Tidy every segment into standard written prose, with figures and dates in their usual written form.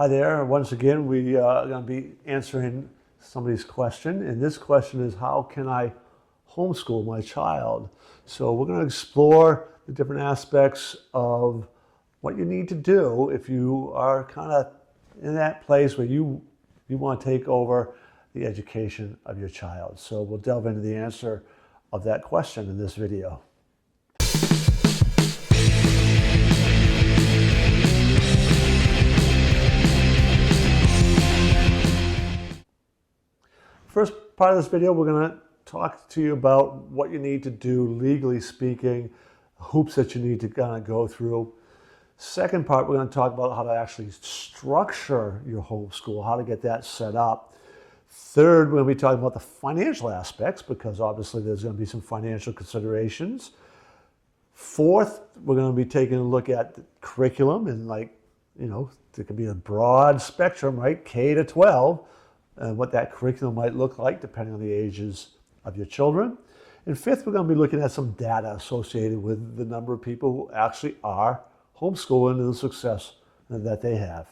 Hi there. Once again, we are going to be answering somebody's question. And this question is, how can I homeschool my child? So we're going to explore the different aspects of what you need to do if you are kind of in that place where you want to take over the education of your child. So we'll delve into the answer of that question in this video. First part of this video, we're going to talk to you about what you need to do, legally speaking, hoops that you need to kind of go through. Second part, we're going to talk about how to actually structure your homeschool, how to get that set up. Third, we're going to be talking about the financial aspects, because obviously there's going to be some financial considerations. Fourth, we're going to be taking a look at the curriculum, and there could be a broad spectrum, right? K to 12. And what that curriculum might look like depending on the ages of your children. And fifth, we're going to be looking at some data associated with the number of people who actually are homeschooling and the success that they have.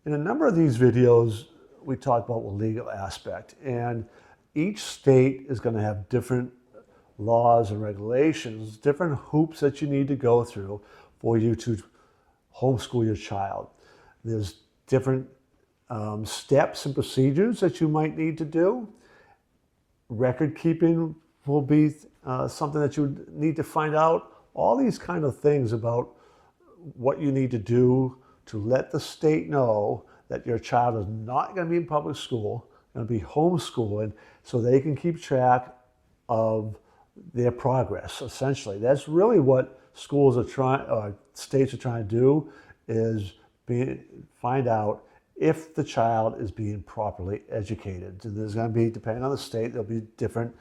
In a number of these videos, we talk about the legal aspect, and each state is going to have different laws and regulations, different hoops that you need to go through for you to homeschool your child. There's different steps and procedures that you might need to do. Record keeping will be something that you need to find out. All these kind of things about what you need to do to let the state know that your child is not going to be in public school, going to be homeschooling, so they can keep track of their progress. Essentially, that's really what schools are trying, or states are trying to do, is find out if the child is being properly educated. And there's going to be, depending on the state, there'll be different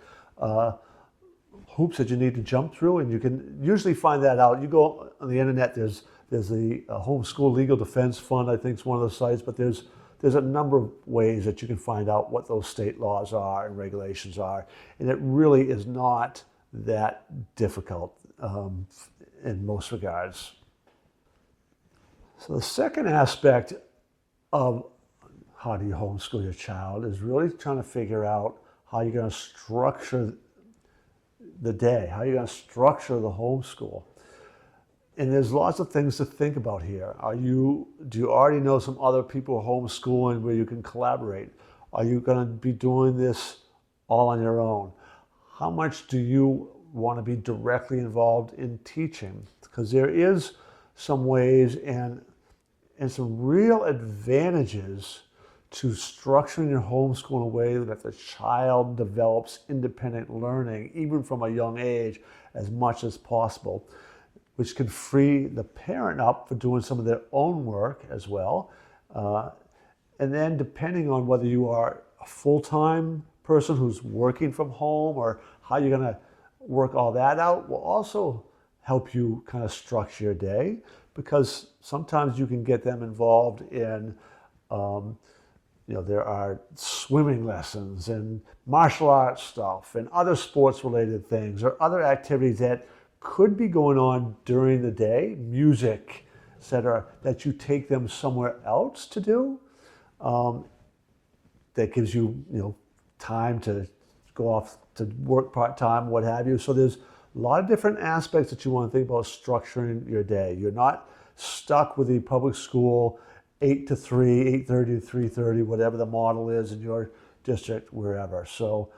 hoops that you need to jump through, and you can usually find that out. You go on the internet, there's the Homeschool Legal Defense Fund, I think is one of the sites, but there's a number of ways that you can find out what those state laws are and regulations are, and it really is not that difficult in most regards. So the second aspect of how do you homeschool your child is really trying to figure out how you're going to structure the day, how you're going to structure the homeschool. And there's lots of things to think about here. Do you already know some other people homeschooling where you can collaborate? Are you going to be doing this all on your own? How much do you want to be directly involved in teaching? Because there is some ways and some real advantages to structuring your homeschool in a way that the child develops independent learning, even from a young age, as much as possible, which can free the parent up for doing some of their own work as well. And then depending on whether you are a full-time person who's working from home or how you're going to work all that out will also help you kind of structure your day, because sometimes you can get them involved in, there are swimming lessons and martial arts stuff and other sports related things or other activities that could be going on during the day, music, etc., that you take them somewhere else to do. That gives you, time to go off to work part-time, what have you. So there's a lot of different aspects that you want to think about structuring your day. You're not stuck with the public school 8 to 3, 8:30 to 3:30, whatever the model is in your district, wherever. So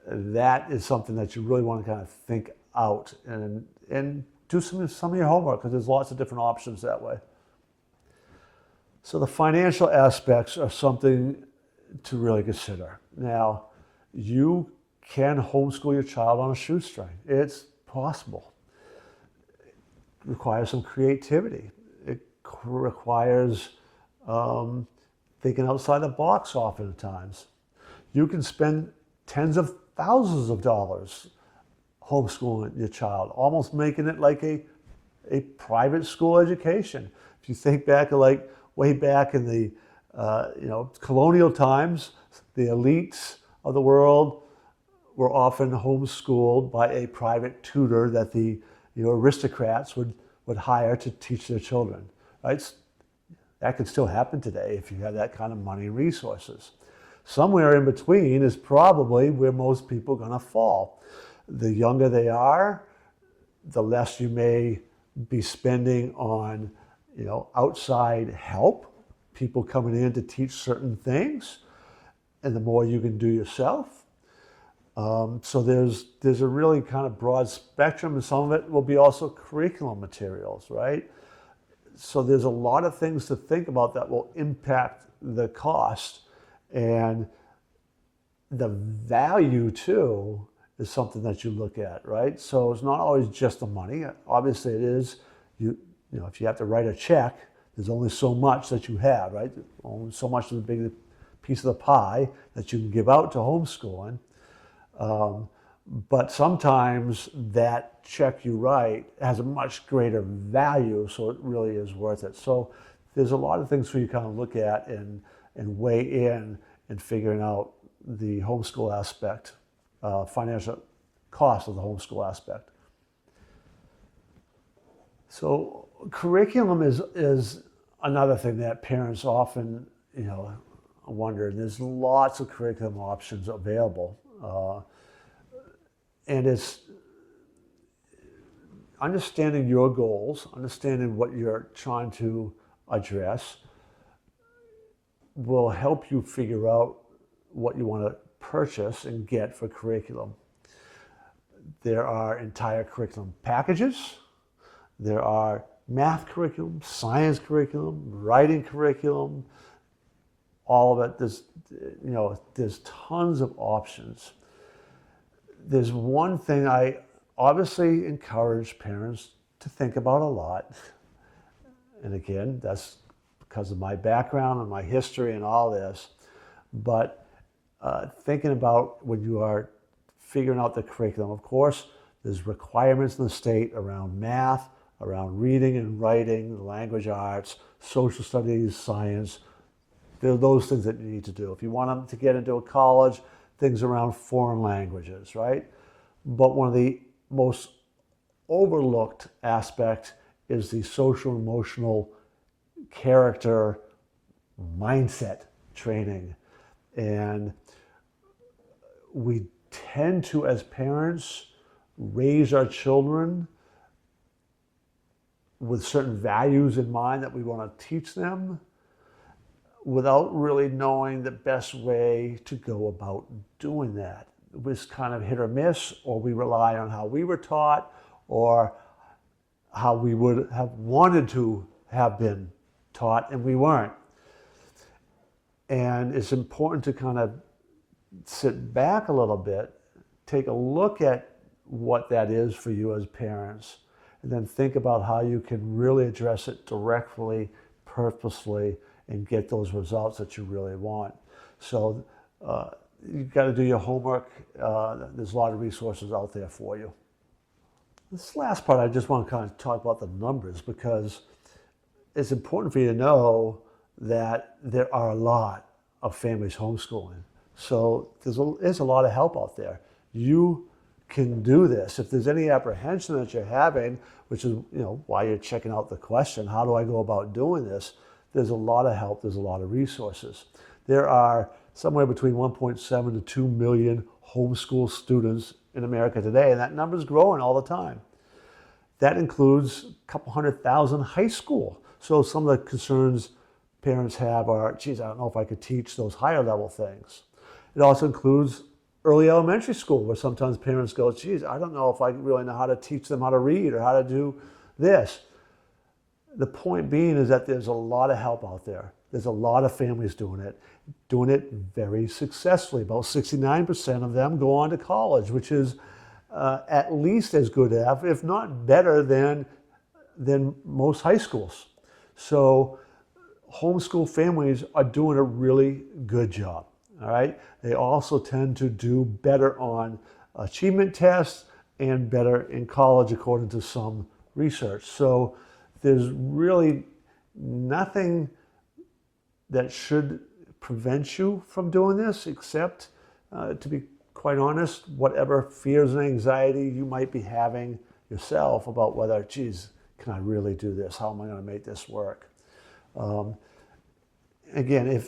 that is something that you really want to kind of think out and do some of your homework, because there's lots of different options that way. So the financial aspects are something to really consider. Now, you can homeschool your child on a shoestring. It's possible. It requires some creativity. It requires thinking outside the box oftentimes. You can spend tens of thousands of dollars homeschooling your child, almost making it like a private school education. If you think back, way back in the colonial times, the elites of the world were often homeschooled by a private tutor that the aristocrats would hire to teach their children. right? That could still happen today if you have that kind of money and resources. Somewhere in between is probably where most people are going to fall. The younger they are, the less you may be spending on, outside help, people coming in to teach certain things, and the more you can do yourself. So there's a really kind of broad spectrum, and some of it will be also curriculum materials, right? So there's a lot of things to think about that will impact the cost, and the value too is something that you look at, right? So it's not always just the money. Obviously it is, if you have to write a check, there's only so much that you have, right? Only so much of the big piece of the pie that you can give out to homeschooling. But sometimes that check you write has a much greater value, so it really is worth it. So there's a lot of things for you to kind of look at and weigh in figuring out the homeschool aspect, financial cost of the homeschool aspect. So curriculum is another thing that parents often, wonder. There's lots of curriculum options available. And it's understanding your goals, understanding what you're trying to address will help you figure out what you want to purchase and get for curriculum. There are entire curriculum packages. There are math curriculum, science curriculum, writing curriculum, all of it. There's tons of options. There's one thing I obviously encourage parents to think about a lot. And again, that's because of my background and my history and all this. But thinking about when you are figuring out the curriculum, of course, there's requirements in the state around math, around reading and writing, language arts, social studies, science. There are those things that you need to do. If you want them to get into a college, things around foreign languages, right? But one of the most overlooked aspects is the social, emotional, character, mindset training. And we tend to, as parents, raise our children with certain values in mind that we want to teach them without really knowing the best way to go about doing that. It was kind of hit or miss, or we rely on how we were taught or how we would have wanted to have been taught, and we weren't. And it's important to kind of sit back a little bit, take a look at what that is for you as parents, and then think about how you can really address it directly, purposefully, and get those results that you really want. So you've got to do your homework. There's a lot of resources out there for you. This last part, I just want to kind of talk about the numbers, because it's important for you to know that there are a lot of families homeschooling. So there's a lot of help out there. You can do this. If there's any apprehension that you're having, which is why you're checking out the question, how do I go about doing this? There's a lot of help. There's a lot of resources. There are somewhere between 1.7 to 2 million homeschool students in America today, and that number is growing all the time. That includes a couple 100,000 high school. So some of the concerns parents have are, geez, I don't know if I could teach those higher level things. It also includes early elementary school, where sometimes parents go, geez, I don't know if I really know how to teach them how to read or how to do this. The point being is that there's a lot of help out there. There's a lot of families doing it very successfully. About 69% of them go on to college, which is at least as good, if not better than most high schools. So homeschool families are doing a really good job. All right. They also tend to do better on achievement tests and better in college, according to some research. So there's really nothing that should prevent you from doing this, except, to be quite honest, whatever fears and anxiety you might be having yourself about whether, geez, can I really do this? How am I going to make this work? Again,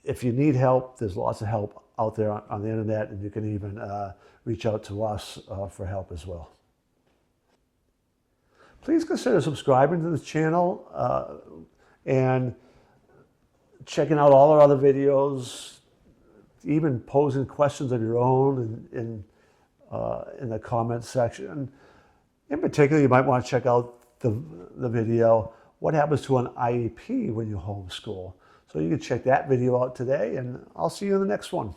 if you need help, there's lots of help out there on the internet, and you can even reach out to us for help as well. Please consider subscribing to the channel and checking out all our other videos, even posing questions of your own in the comments section. In particular, you might want to check out the video, What Happens to an IEP When You Homeschool? So you can check that video out today, and I'll see you in the next one.